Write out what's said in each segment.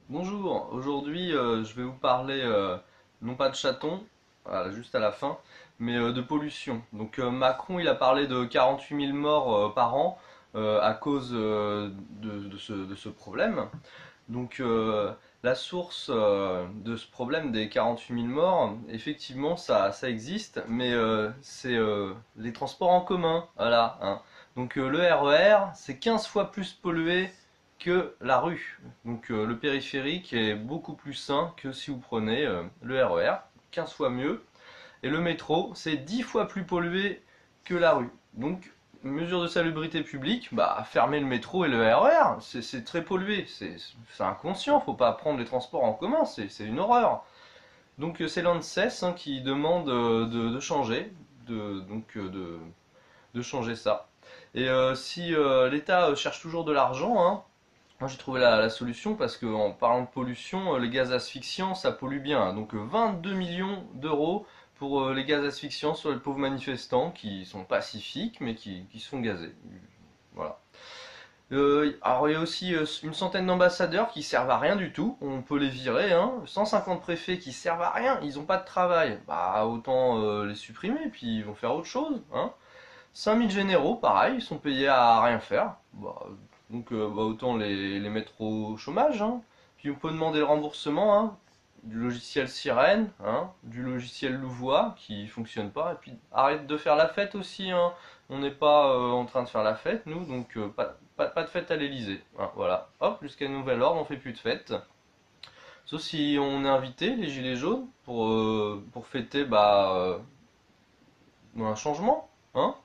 Bonjour, aujourd'hui je vais vous parler non pas de chatons, voilà, juste à la fin, mais de pollution. Macron il a parlé de 48 000 morts par an à cause de ce problème. Donc la source de ce problème des 48 000 morts, effectivement ça existe, mais c'est les transports en commun, voilà, hein. Le RER, c'est 15 fois plus pollué que la rue. Le périphérique est beaucoup plus sain que si vous prenez le RER, 15 fois mieux. Et le métro, c'est 10 fois plus pollué que la rue. Donc, mesure de salubrité publique, bah, fermer le métro et le RER, c'est très pollué. C'est inconscient, faut pas prendre les transports en commun, c'est une horreur. C'est l'ANSES qui demande de changer, de changer ça. Et si l'État cherche toujours de l'argent, hein, moi j'ai trouvé la solution parce qu'en parlant de pollution, les gaz asphyxiants ça pollue bien. 22 millions d'euros pour les gaz asphyxiants sur les pauvres manifestants qui sont pacifiques mais qui se font gazer. Voilà. Alors il y a aussi une centaine d'ambassadeurs qui servent à rien du tout, on peut les virer, hein. 150 préfets qui servent à rien, ils ont pas de travail. Bah autant les supprimer puis ils vont faire autre chose, hein. 5000 généraux, pareil, ils sont payés à rien faire. Autant les mettre au chômage, hein. Puis on peut demander le remboursement, hein, du logiciel Sirène, hein, du logiciel Louvois qui fonctionne pas. Et puis arrête de faire la fête aussi, hein. On n'est pas en train de faire la fête, nous, pas de fête à l'Elysée, hein, voilà. Hop, jusqu'à nouvel ordre, on fait plus de fête. Sauf si on est invité, les gilets jaunes, pour fêter un changement, hein.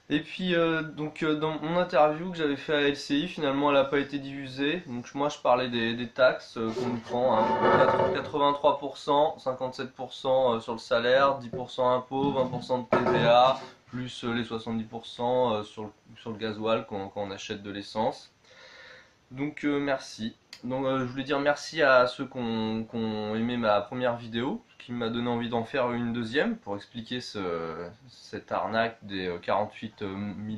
Et puis dans mon interview que j'avais fait à LCI, finalement elle n'a pas été diffusée. Donc moi je parlais des taxes qu'on nous prend, hein. 83%, 57% sur le salaire, 10% impôts, 20% de TVA, plus les 70% sur le gasoil quand on achète de l'essence. Merci. Je voulais dire merci à ceux qui ont aimé ma première vidéo, ce qui m'a donné envie d'en faire une deuxième pour expliquer cette arnaque des 48 000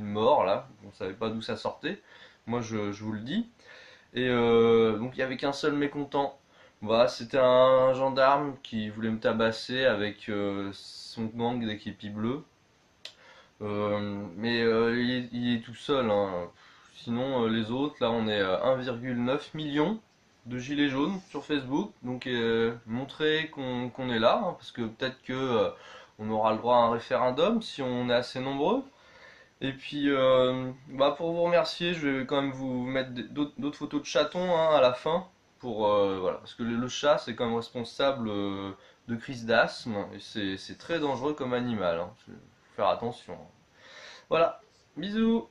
morts là. On savait pas d'où ça sortait. Moi je vous le dis. Et il y avait qu'un seul mécontent. Voilà, c'était un gendarme qui voulait me tabasser avec son gang d'équipes bleues. Il est tout seul, hein. Sinon, les autres, là, on est 1,9 million de gilets jaunes sur Facebook. Montrer qu'on est là, hein, parce que peut-être que on aura le droit à un référendum si on est assez nombreux. Et puis, pour vous remercier, je vais quand même vous mettre d'autres photos de chatons, hein, à la fin, voilà, parce que le chat, c'est quand même responsable de crise d'asthme et c'est très dangereux comme animal, hein. Faut faire attention. Voilà, bisous.